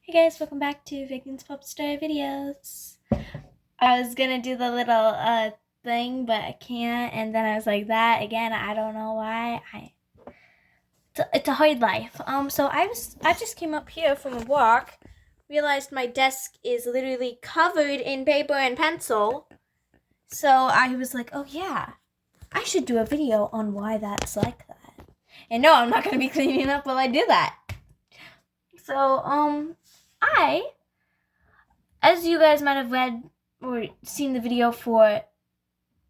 Hey guys, welcome back to Vegan's Pop Star Videos. I was gonna do the little thing, but I can't, and then I was like that again. I don't know why. It's a hard life. So I just came up here from a walk, realized my desk is literally covered in paper and pencil. So I was like, oh yeah, I should do a video on why that's like that. And no, I'm not gonna be cleaning up while I do that. So as you guys might have read or seen the video for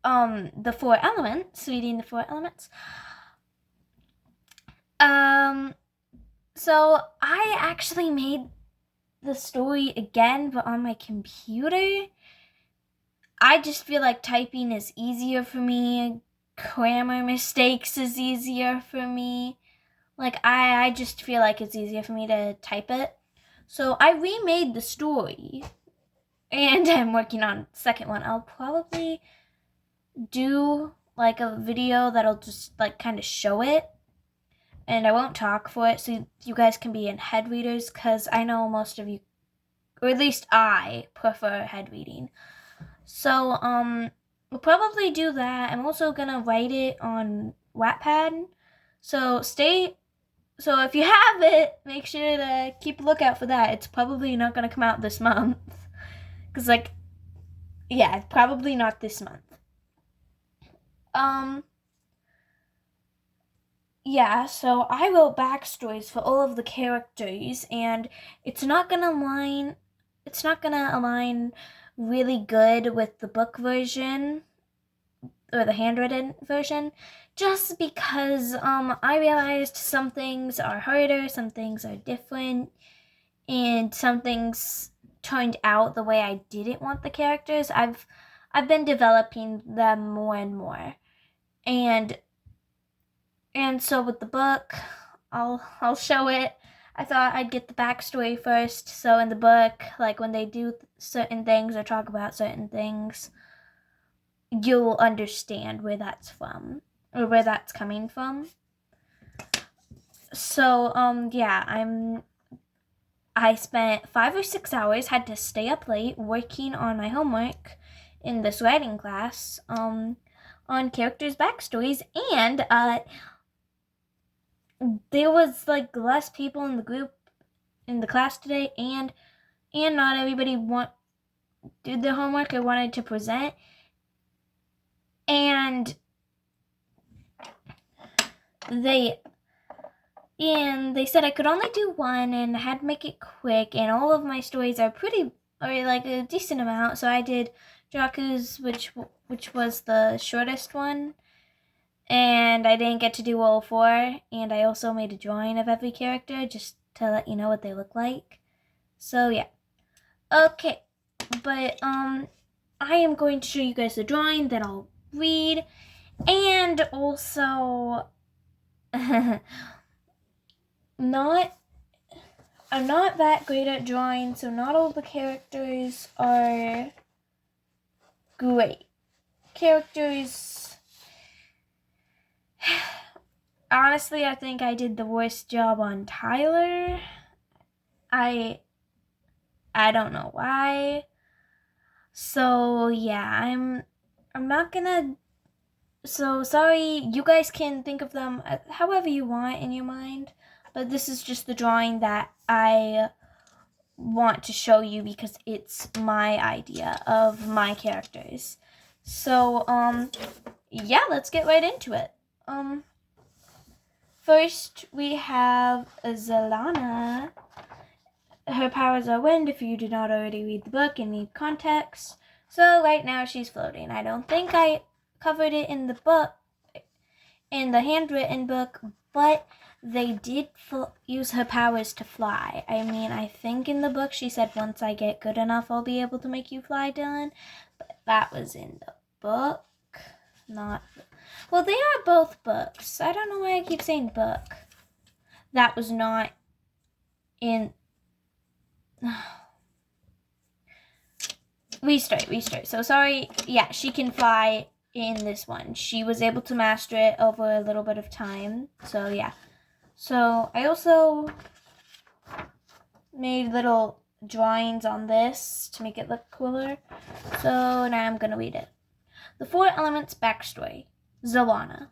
the 4 elements, reading the 4 elements. So I actually made the story again, but on my computer. I just feel like typing is easier for me. Grammar mistakes is easier for me. Like I just feel like it's easier for me to type it. So I remade the story. And I'm working on the second one. I'll probably do like a video that'll just like kind of show it, and I won't talk for it, so you guys can be in head readers, because I know most of you, or at least I, prefer head reading. So we'll probably do that. I'm also gonna write it on Wattpad, so if you have it, make sure to keep a lookout for that. It's probably not gonna come out this month, because probably not this month. Yeah, so I wrote backstories for all of the characters, and it's not gonna align really good with the book version or the handwritten version, just because I realized some things are harder, some things are different, and some things turned out the way I didn't want the characters. I've been developing them more and more. And so with the book, I'll show it. I thought I'd get the backstory first. So in the book, like when they do certain things or talk about certain things, you'll understand where that's from or where that's coming from. So I spent 5 or 6 hours, had to stay up late working on my homework in this writing class on characters' backstories, and there was like less people in the class today, and not everybody did their homework or wanted to present, and they said I could only do one and I had to make it quick, and all of my stories are like a decent amount, so I did Jaku's, which was the shortest one, and I didn't get to do all 4, and I also made a drawing of every character just to let you know what they look like. So yeah. Okay, but I am going to show you guys the drawing that I'll read, and also I'm not that great at drawing, so not all the characters are great. Honestly, I think I did the worst job on Tyler. I don't know why. So yeah, I'm not gonna. So sorry, you guys can think of them however you want in your mind, but this is just the drawing that I want to show you because it's my idea of my characters. So yeah, let's get right into it. First we have Zalana. Her powers are wind, if you did not already read the book and need context. So right now she's floating. I don't think I covered it in the book, in the handwritten book, but they did use her powers to fly. I mean, I think in the book she said, once I get good enough, I'll be able to make you fly, Dylan. But that was in the book, not... Well, they are both books. I don't know why I keep saying book. That was not in... Restart. So sorry. Yeah, she can fly in this one. She was able to master it over a little bit of time. So yeah. So I also made little drawings on this to make it look cooler. So now I'm going to read it. The Four Elements backstory. Zalana.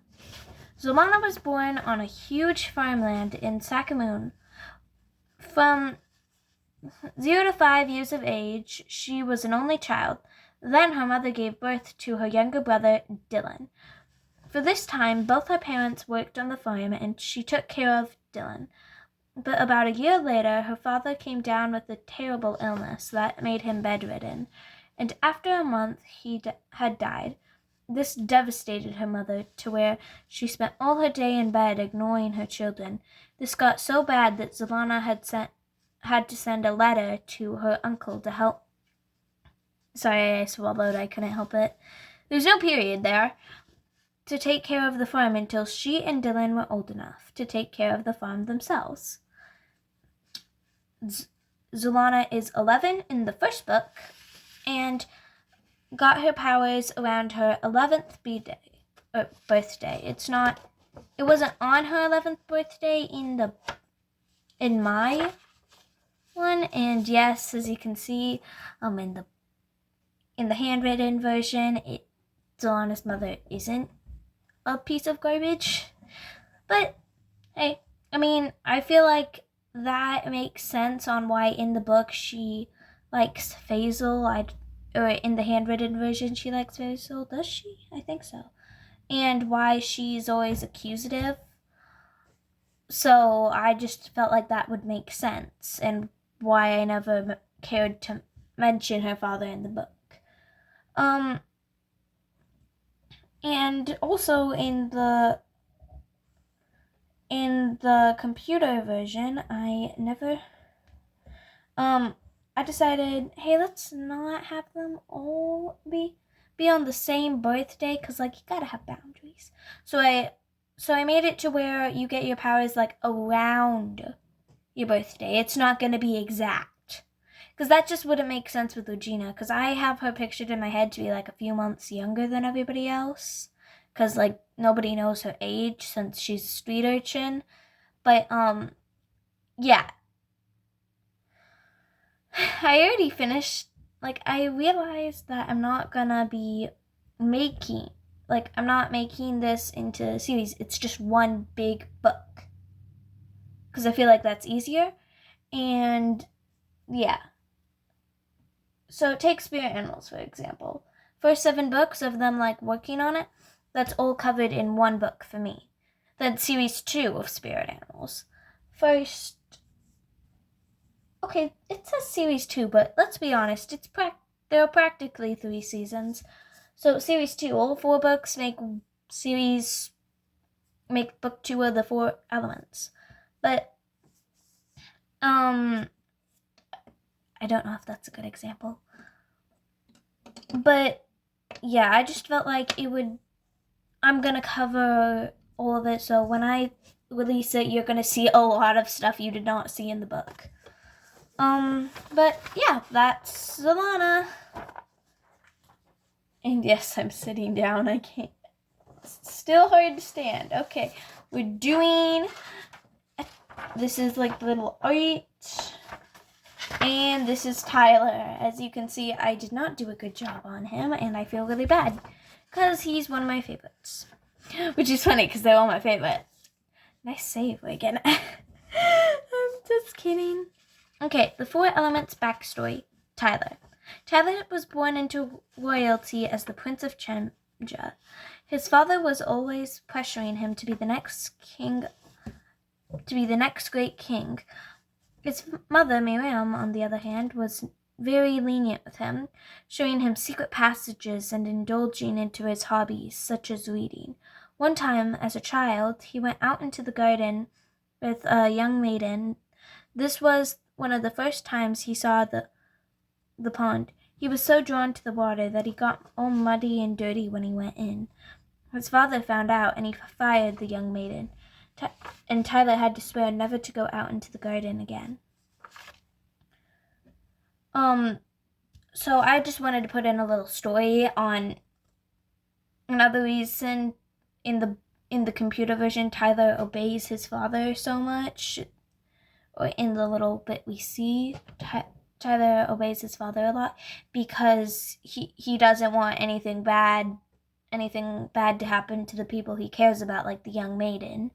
Zalana was born on a huge farmland in Sakamoon. From 0 to 5 years of age, she was an only child. Then her mother gave birth to her younger brother, Dylan. For this time, both her parents worked on the farm, and she took care of Dylan. But about a year later, her father came down with a terrible illness that made him bedridden, and after a month he had died. This devastated her mother to where she spent all her day in bed ignoring her children. This got so bad that Zalana had to send a letter to her uncle to help. Sorry, I swallowed. I couldn't help it. There's no period there. To take care of the farm until she and Dylan were old enough to take care of the farm themselves. Zalana is 11 in the first book and got her powers around her 11th birthday. It wasn't on her 11th birthday in my one, and yes, as you can see, in the handwritten version, Zalana's mother isn't a piece of garbage. But hey, I feel like that makes sense on why in the book she likes Faisal. Or in the handwritten version she likes Faisal. Does she? I think so. And why she's always accusative. So I just felt like that would make sense, and why I never cared to mention her father in the book. And also in the computer version, I decided, hey, let's not have them all be on the same birthday, because you gotta have boundaries. So I made it to where you get your powers around your birthday. It's not gonna be exact, because that just wouldn't make sense with Regina, because I have her pictured in my head to be a few months younger than everybody else, because nobody knows her age since she's a street urchin. But yeah, I already finished. I realized that I'm not gonna be making I'm not making this into a series. It's just one big book, because I feel like that's easier. And yeah, so take Spirit Animals, for example. First 7 books of them working on it, that's all covered in one book for me. Then series 2 of Spirit Animals. Okay, it says series 2, but let's be honest, there are practically 3 seasons. So series 2, all 4 books make book 2 of the 4 elements. But I don't know if that's a good example. But yeah, I just felt like I'm gonna cover all of it, so when I release it, you're gonna see a lot of stuff you did not see in the book. But yeah, that's Zalana. And yes, I'm sitting down. I can't. It's still hard to stand. Okay, we're doing. This is the little art. And this is Tyler. As you can see, I did not do a good job on him, and I feel really bad, because he's one of my favorites. Which is funny, because they're all my favorite. Nice save, Reagan. I'm just kidding. Okay, the Four Elements backstory. Tyler. Tyler was born into royalty as the Prince of Chenja. His father was always pressuring him to be the next great king. His mother, Miriam, on the other hand, was very lenient with him, showing him secret passages and indulging into his hobbies, such as reading. One time, as a child, he went out into the garden with a young maiden. This was one of the first times he saw the pond. He was so drawn to the water that he got all muddy and dirty when he went in. His father found out, and he fired the young maiden. And Tyler had to swear never to go out into the garden again. So I just wanted to put in a little story on another reason in the computer version Tyler obeys his father so much, or in the little bit we see, Tyler obeys his father a lot because he doesn't want anything bad to happen to the people he cares about, like the young maiden.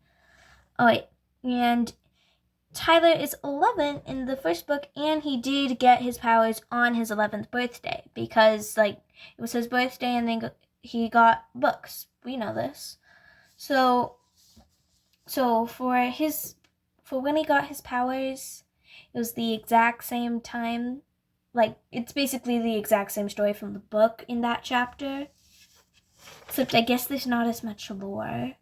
Oh wait, and Tyler is 11 in the first book, and he did get his powers on his 11th birthday because, like, it was his birthday and then he got books. We know this. So for when he got his powers, it was the exact same time. Like, it's basically the exact same story from the book in that chapter. Except I guess there's not as much lore.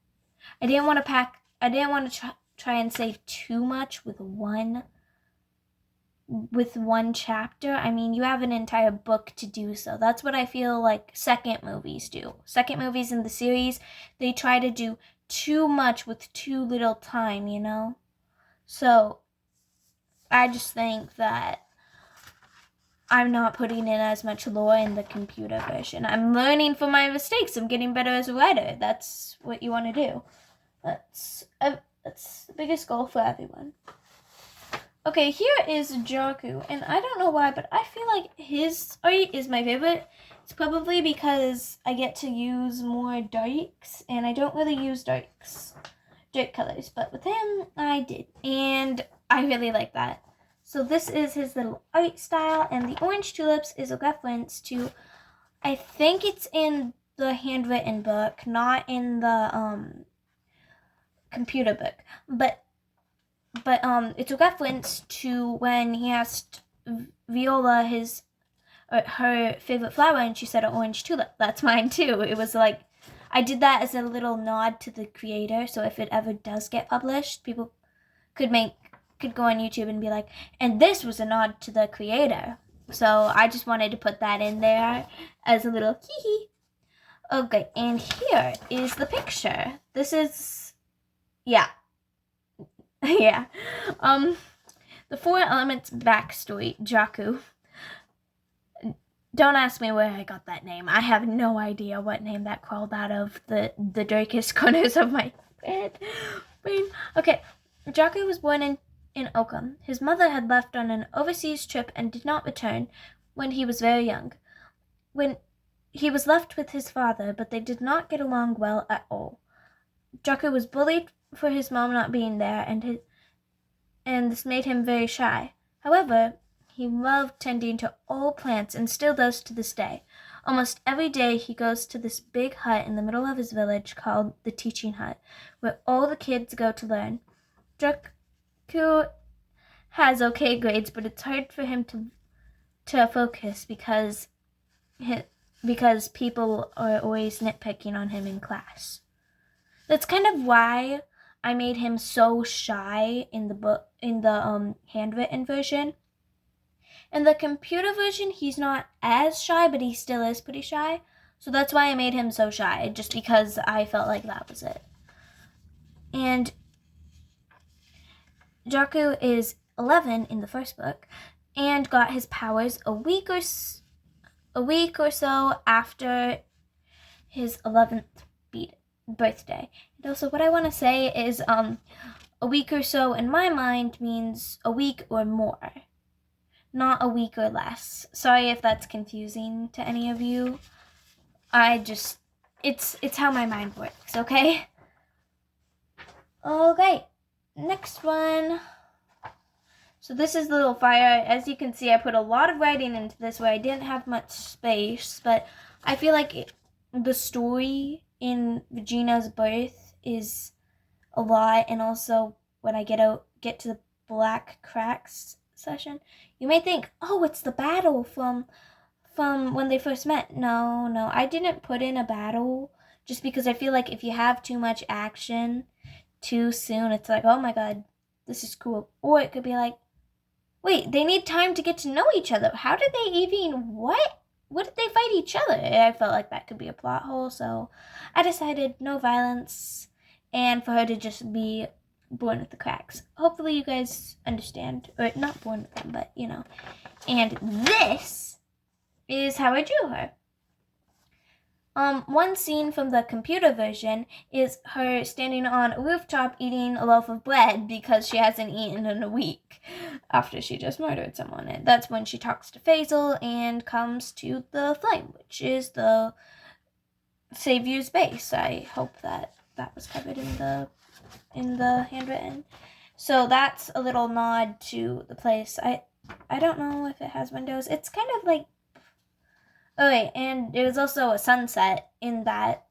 I didn't want to try and say too much with one chapter. I mean, you have an entire book to do so. That's what I feel like second movies do. Second movies in the series, they try to do too much with too little time, you know? So, I just think that I'm not putting in as much lore in the computer version. I'm learning from my mistakes. I'm getting better as a writer. That's what you want to do. That's the biggest goal for everyone. Okay, here is Jaku, and I don't know why, but I feel like his art is my favorite. It's probably because I get to use more darks, and I don't really use dark colors, but with him, I did, and I really like that. So this is his little art style, and the orange tulips is a reference to, I think it's in the handwritten book, not in the computer book, but it's a reference to when he asked Viola her favorite flower, and she said an orange tulip. That's mine too. It was like, I did that as a little nod to the creator, so if it ever does get published, people could go on YouTube and be like, and this was a nod to the creator. So I just wanted to put that in there as a little hee. Okay, and here is the picture. This is, yeah. Yeah. The 4 Elements backstory, Jaku. Don't ask me where I got that name. I have no idea what name that crawled out of the darkest corners of my brain. Okay, Jaku was born in Oakham. His mother had left on an overseas trip and did not return when he was very young. When he was left with his father, but they did not get along well at all. Jaku was bullied for his mom not being there, and this made him very shy. However, he loved tending to all plants and still does to this day. Almost every day he goes to this big hut in the middle of his village called the Teaching Hut, where all the kids go to learn. Jaku has okay grades, but it's hard for him to focus because people are always nitpicking on him in class. That's kind of why I made him so shy in the handwritten version. In the computer version, he's not as shy, but he still is pretty shy. So that's why I made him so shy, just because I felt like that was it. And Jaku is 11 in the first book and got his powers a week or so after his 11th birthday. And also, what I want to say is a week or so in my mind means a week or more, not a week or less. Sorry if that's confusing to any of you. It's how my mind works, okay? Okay, next one. So this is the little fire. As you can see, I put a lot of writing into this where I didn't have much space, but I feel like the story in Regina's birth is a lot, and also when I get to the Black Cracks session, you may think, oh, it's the battle from when they first met. No, I didn't put in a battle just because I feel like if you have too much action too soon, it's like, oh my god, this is cool. Or it could be like, wait, they need time to get to know each other. How did they even, what did they fight each other? I felt like that could be a plot hole, so I decided no violence and for her to just be born with the cracks. Hopefully you guys understand, or not born with them, but you know. And this is how I drew her. One scene from the computer version is her standing on a rooftop eating a loaf of bread because she hasn't eaten in a week after she just murdered someone. And that's when she talks to Faisal and comes to the flame, which is the Savior's base. I hope that was covered in the handwritten. So that's a little nod to the place. I don't know if it has windows. It's kind of like, oh wait, and there was also a sunset in that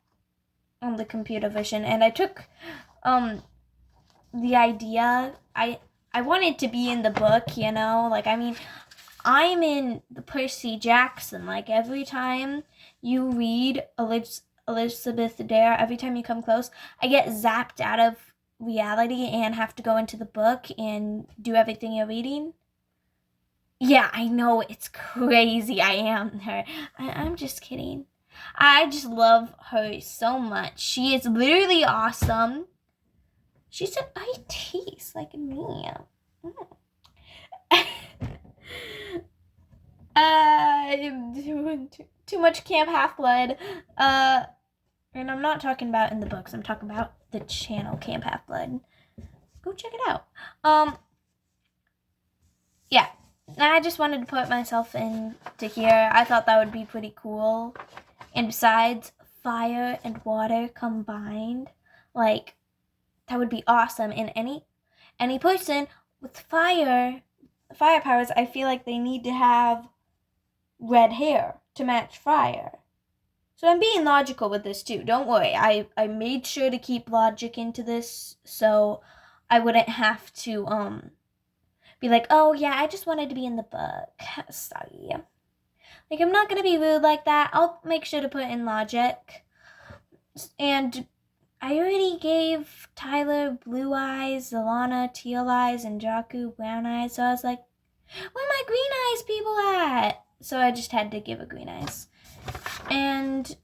on the computer vision, and I took the idea. I wanted to be in the book, you know, like, I mean, I'm in the Percy Jackson. Like, every time you read Elizabeth Dare, every time you come close, I get zapped out of reality and have to go into the book and do everything you're reading. Yeah, I know, it's crazy. I am her. I'm just kidding. I just love her so much. She is literally awesome. She's an IT, like me. Too much Camp Half-Blood. And I'm not talking about in the books. I'm talking about the channel Camp Half-Blood. Go check it out. Yeah. I just wanted to put myself into here. I thought that would be pretty cool. And besides, fire and water combined, like, that would be awesome. And any person with fire powers, I feel like they need to have red hair to match fire. So I'm being logical with this too. Don't worry. I made sure to keep logic into this so I wouldn't have to be like, oh yeah, I just wanted to be in the book. Sorry. Like, I'm not gonna be rude like that. I'll make sure to put in logic. And I already gave Tyler blue eyes, Zalana teal eyes, and Jaku brown eyes. So I was like, where my green eyes people at? So I just had to give a green eyes. And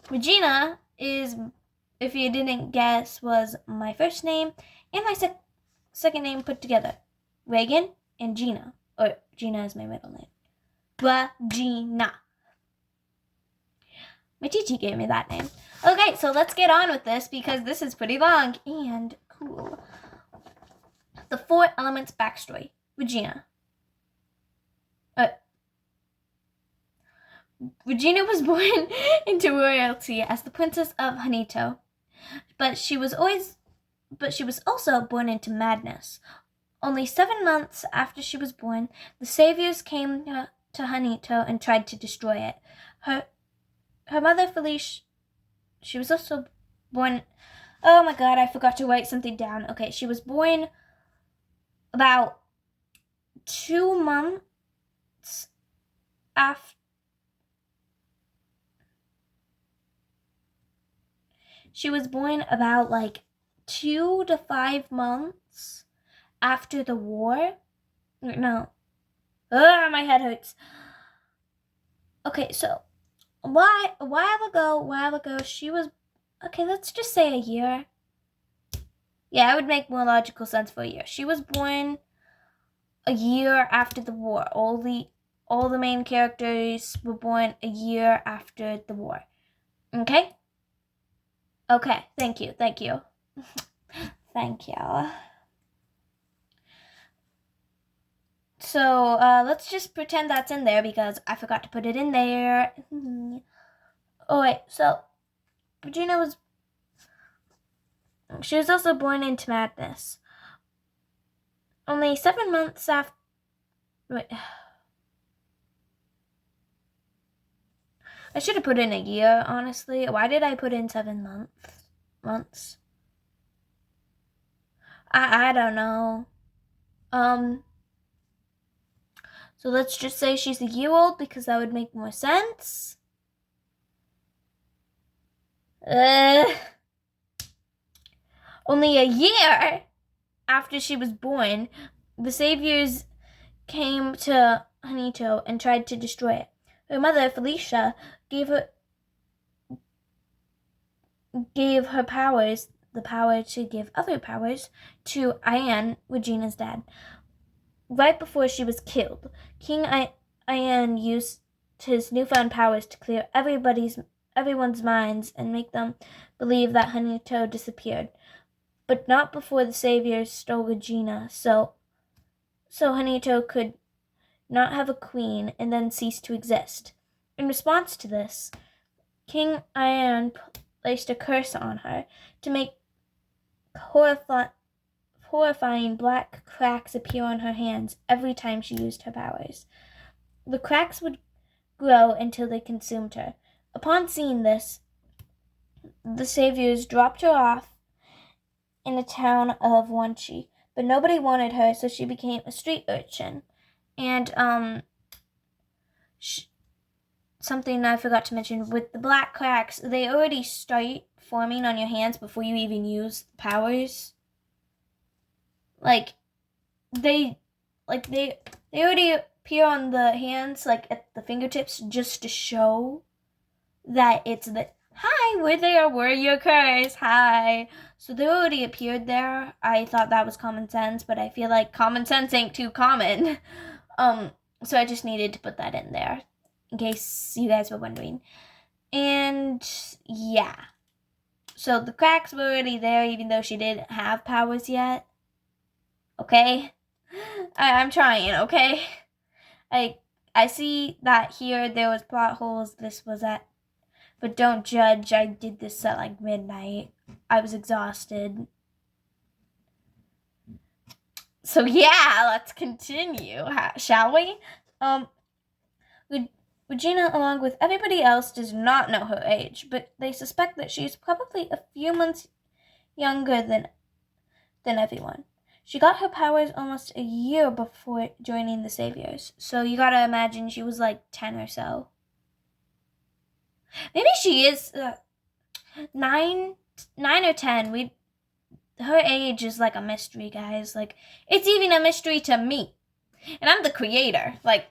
Regina is, if you didn't guess, was my first name and my second name put together. Reagan and Gina. Or Gina is my middle name. Regina. My teacher gave me that name. Okay, so let's get on with this because this is pretty long and cool. The 4 Elements backstory. Regina. Regina was born into royalty as the Princess of Hanito, but she was also born into madness. Only 7 months after she was born, the Saviors came to Hanito and tried to destroy it. Her mother, Felicia, she was also born... Oh my god, I forgot to write something down. Okay, she was born about 2 months after... She was born about, like, 2 to 5 months after the war. No. My head hurts. Okay, so a while ago, she was... Okay, let's just say a year. Yeah, it would make more logical sense for a year. She was born a year after the war. All the main characters were born a year after the war. Okay? Okay, thank you. Thank you. So, let's just pretend that's in there because I forgot to put it in there. Oh, wait, so Regina she was also born into madness. Only 7 months after... Wait. I should have put in a year, honestly. Why did I put in 7 months? I don't know. So let's just say she's a year old because that would make more sense. Only a year after she was born, the Saviors came to Hanito and tried to destroy it. Her mother, Felicia, gave her powers, the power to give other powers, to Ian, Regina's dad. Right before she was killed, King Ian used his newfound powers to clear everybody's everyone's minds and make them believe that Honeytoad disappeared. But not before the saviors stole Regina, so Honeytoad could not have a queen and then cease to exist. In response to this, King Iron placed a curse on her to make horrifying black cracks appear on her hands every time she used her powers. The cracks would grow until they consumed her. Upon seeing this, the saviors dropped her off in the town of Wanchi, but nobody wanted her, so she became a street urchin. And something I forgot to mention, with the black cracks, they already start forming on your hands before you even use powers. They already appear on the hands, like at the fingertips, just to show that it's the, hi, we're there, we're your curse, hi. So they already appeared there. I thought that was common sense, but I feel like common sense ain't too common. So I just needed to put that in there, in case you guys were wondering. And yeah. So the cracks were already there, even though she didn't have powers yet. Okay? I'm trying, okay? I see that here there was plot holes, this was at, but don't judge, I did this at like midnight. I was exhausted. So yeah, let's continue, shall we? Regina, along with everybody else, does not know her age, but they suspect that she is probably a few months younger than everyone. She got her powers almost a year before joining the Saviors, so you gotta imagine she was like 10 or so. Maybe she is 9 or 10. Her age is like a mystery, guys. Like, it's even a mystery to me, and I'm the creator. Like,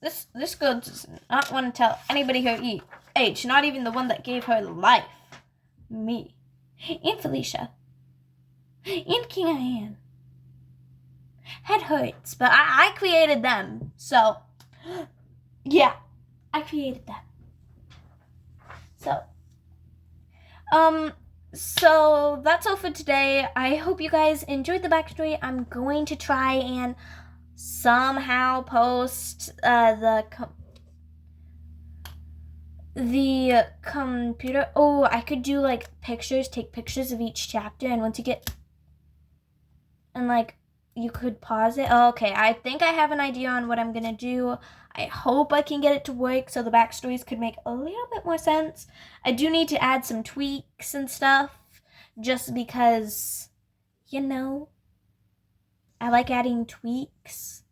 this girl does not want to tell anybody her age, not even the one that gave her life, me, and Felicia, and King Ian. Head hurts, but I created them, so yeah, I created them. So that's all for today. I hope you guys enjoyed the backstory. I'm going to try and somehow post the computer. Oh, I could do like pictures, take pictures of each chapter, and once you get, and like you could pause it. Oh, okay, I think I have an idea on what I'm gonna do. I hope I can get it to work so the backstories could make a little bit more sense. I do need to add some tweaks and stuff, just because, you know, I like adding tweaks.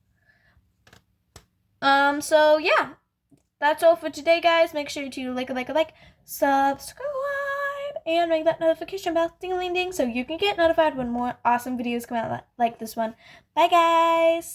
So yeah, that's all for today, guys. Make sure to like, subscribe, and ring that notification bell, ding-a-ling-ding, so you can get notified when more awesome videos come out like this one. Bye, guys!